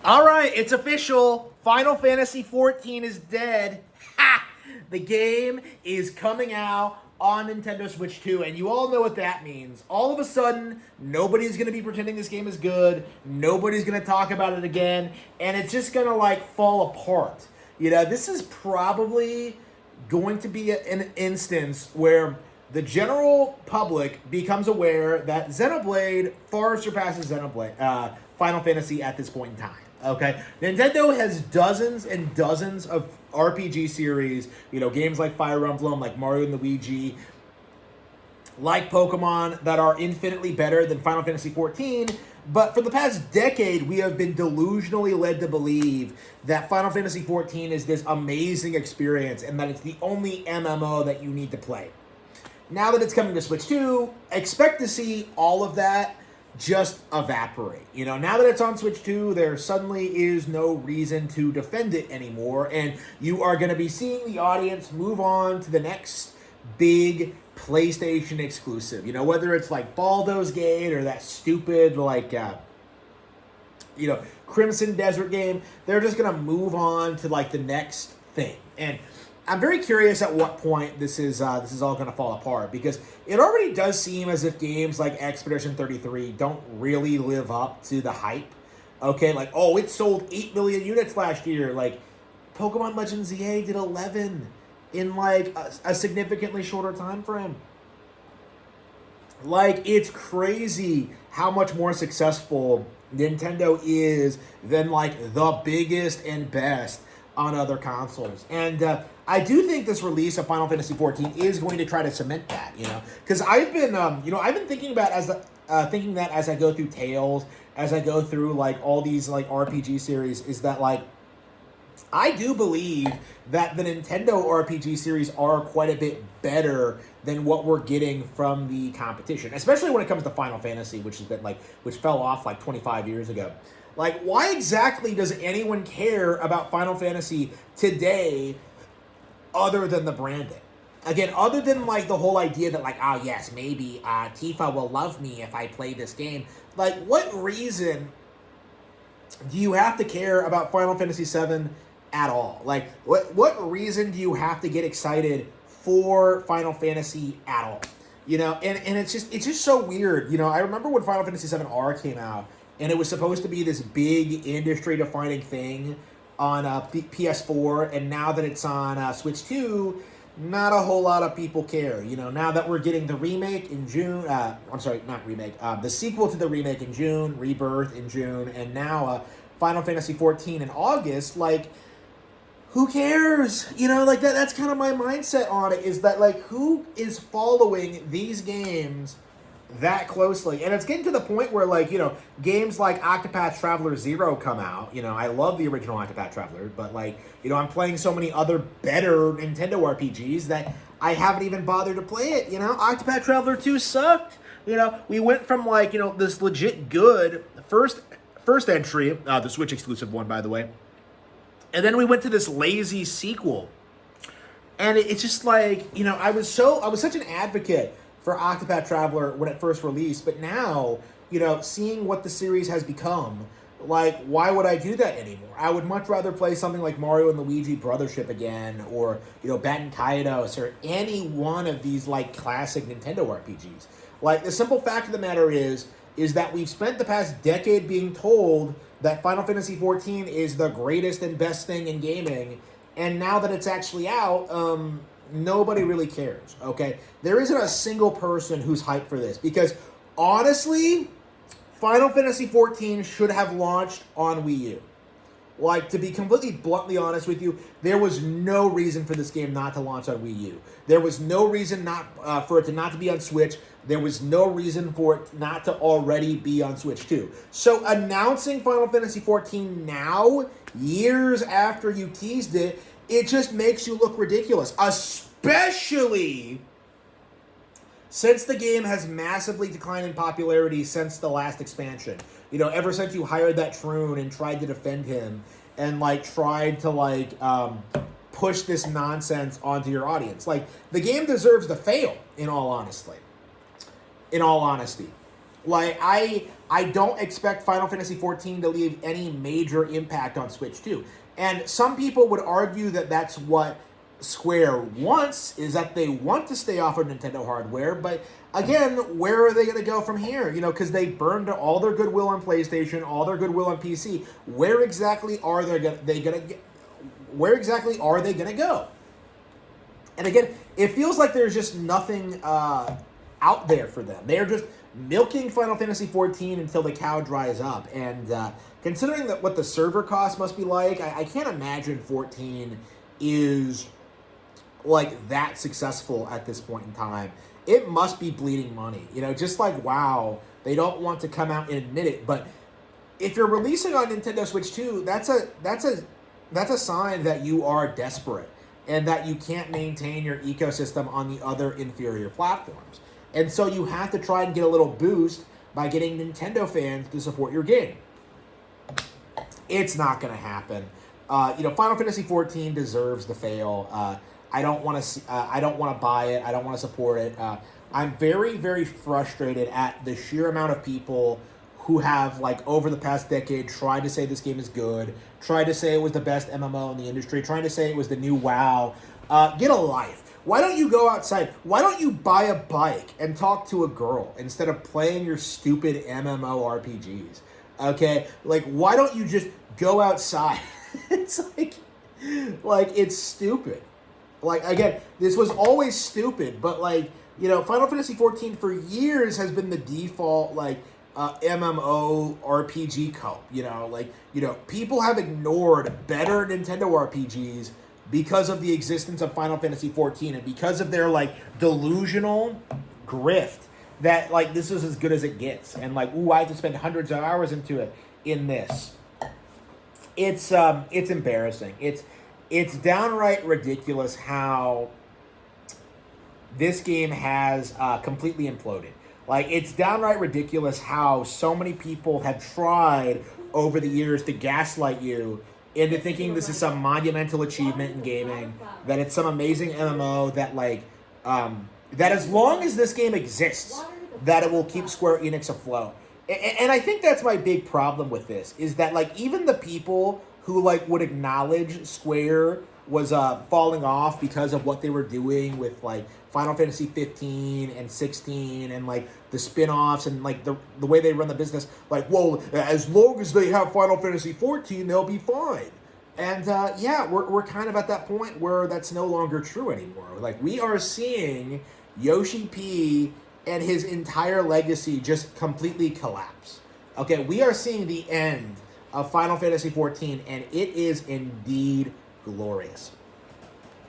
All right, it's official. Final Fantasy XIV is dead. Ha! The game is coming out on Nintendo Switch 2, and you all know what that means. All of a sudden, nobody's going to be pretending this game is good. Nobody's going to talk about it again, and it's just going to, fall apart. You know, this is probably going to be an instance where the general public becomes aware that Xenoblade far surpasses Final Fantasy at this point in time. Okay, Nintendo has dozens and dozens of RPG series, games like Fire Emblem, like Mario and Luigi, like Pokemon, that are infinitely better than Final Fantasy XIV. But for the past decade, we have been delusionally led to believe that Final Fantasy XIV is this amazing experience and that it's the only MMO that you need to play. Now that it's coming to Switch 2, expect to see all of that just evaporate. Now that it's on Switch 2, there suddenly is no reason to defend it anymore, and you are going to be seeing the audience move on to the next big PlayStation exclusive. Whether it's like Baldur's Gate or that stupid, Crimson Desert game, they're just going to move on to, the next thing. And I'm very curious at what point this is all going to fall apart, because it already does seem as if games like Expedition 33 don't really live up to the hype. Okay, it sold 8 million units last year. Pokemon Legends ZA did 11 in a significantly shorter time frame. It's crazy how much more successful Nintendo is than the biggest and best on other consoles. And I do think this release of Final Fantasy XIV is going to try to cement that, because I've been thinking about thinking that as I go through Tales, as I go through all these RPG series, is that I do believe that the Nintendo RPG series are quite a bit better than what we're getting from the competition, especially when it comes to Final Fantasy, which fell off 25 years ago. Why exactly does anyone care about Final Fantasy today other than the branding? Again, other than the whole idea that oh yes, maybe Tifa will love me if I play this game. What reason do you have to care about Final Fantasy VII at all? What reason do you have to get excited for Final Fantasy at all? And it's just so weird. I remember when Final Fantasy VII R came out, and it was supposed to be this big industry-defining thing on PS4, and now that it's on Switch 2, not a whole lot of people care. Now that we're getting the remake in June, the sequel to the remake in June, Rebirth in June, and now Final Fantasy XIV in August, who cares? That's kind of my mindset on it, is that, who is following these games that closely? And it's getting to the point where, games like Octopath Traveler 0 come out. I love the original Octopath Traveler, but, I'm playing so many other better Nintendo RPGs that I haven't even bothered to play it, Octopath Traveler 2 sucked. We went from, this legit good first entry, the Switch exclusive one, by the way, and then we went to this lazy sequel. And it's just I was such an advocate for Octopath Traveler when it first released, but now, seeing what the series has become, why would I do that anymore? I would much rather play something like Mario and Luigi Brothership again, or, Batten Kaitos, or any one of these, classic Nintendo RPGs. The simple fact of the matter is that we've spent the past decade being told that Final Fantasy XIV is the greatest and best thing in gaming, and now that it's actually out, nobody really cares, okay? There isn't a single person who's hyped for this, because honestly, Final Fantasy XIV should have launched on Wii U. To be completely bluntly honest with you, there was no reason for this game not to launch on Wii U. There was no reason for it not to be on Switch. There was no reason for it not to already be on Switch 2. So announcing Final Fantasy XIV now, years after you teased it, it just makes you look ridiculous, especially since the game has massively declined in popularity since the last expansion. Ever since you hired that Troon and tried to defend him and, tried to, push this nonsense onto your audience. The game deserves to fail, in all honesty. Like, I don't expect Final Fantasy XIV to leave any major impact on Switch 2. And some people would argue that that's what Square wants, is that they want to stay off of Nintendo hardware. But again, where are they going to go from here? You know, because they burned all their goodwill on PlayStation, all their goodwill on PC. Where exactly are they going to where exactly are they going to go? And again, it feels like there's just nothing out there for them. They're just milking Final Fantasy XIV until the cow dries up. And considering that what the server cost must be like, I can't imagine 14 is like that successful at this point in time. It must be bleeding money. You know, just like WoW, they don't want to come out and admit it. But if you're releasing on Nintendo Switch 2, that's a sign that you are desperate and that you can't maintain your ecosystem on the other inferior platforms. And so you have to try and get a little boost by getting Nintendo fans to support your game. It's not going to happen. You know, Final Fantasy XIV deserves to fail. I don't want to buy it. I don't want to support it. I'm very, very frustrated at the sheer amount of people who have, like, over the past decade tried to say this game is good, tried to say it was the best MMO in the industry, trying to say it was the new WoW. Get a life. Why don't you go outside? Why don't you buy a bike and talk to a girl instead of playing your stupid MMORPGs? Okay? Like, why don't you just go outside? It's like, it's stupid. Like, again, this was always stupid, but, like, you know, Final Fantasy XIV for years has been the default, like, MMO RPG cope, you know? Like, you know, people have ignored better Nintendo RPGs because of the existence of Final Fantasy XIV and because of their, like, delusional grift that, like, this is as good as it gets. And, like, ooh, I have to spend hundreds of hours into it in this. It's embarrassing. It's downright ridiculous how this game has completely imploded. Like, it's downright ridiculous how so many people have tried over the years to gaslight you into thinking this is some monumental achievement in gaming, that it's some amazing MMO, that, like, that as long as this game exists, that it will keep Square Enix afloat. And I think that's my big problem with this, is that, like, even the people who, like, would acknowledge Square was falling off because of what they were doing with, like, Final Fantasy 15 and 16 and, like, the spin-offs and, like, the way they run the business. Like, well, as long as they have Final Fantasy 14, they'll be fine. And, yeah, we're kind of at that point where that's no longer true anymore. Like, we are seeing Yoshi P and his entire legacy just completely collapse. Okay, we are seeing the end of Final Fantasy XIV, and it is indeed glorious.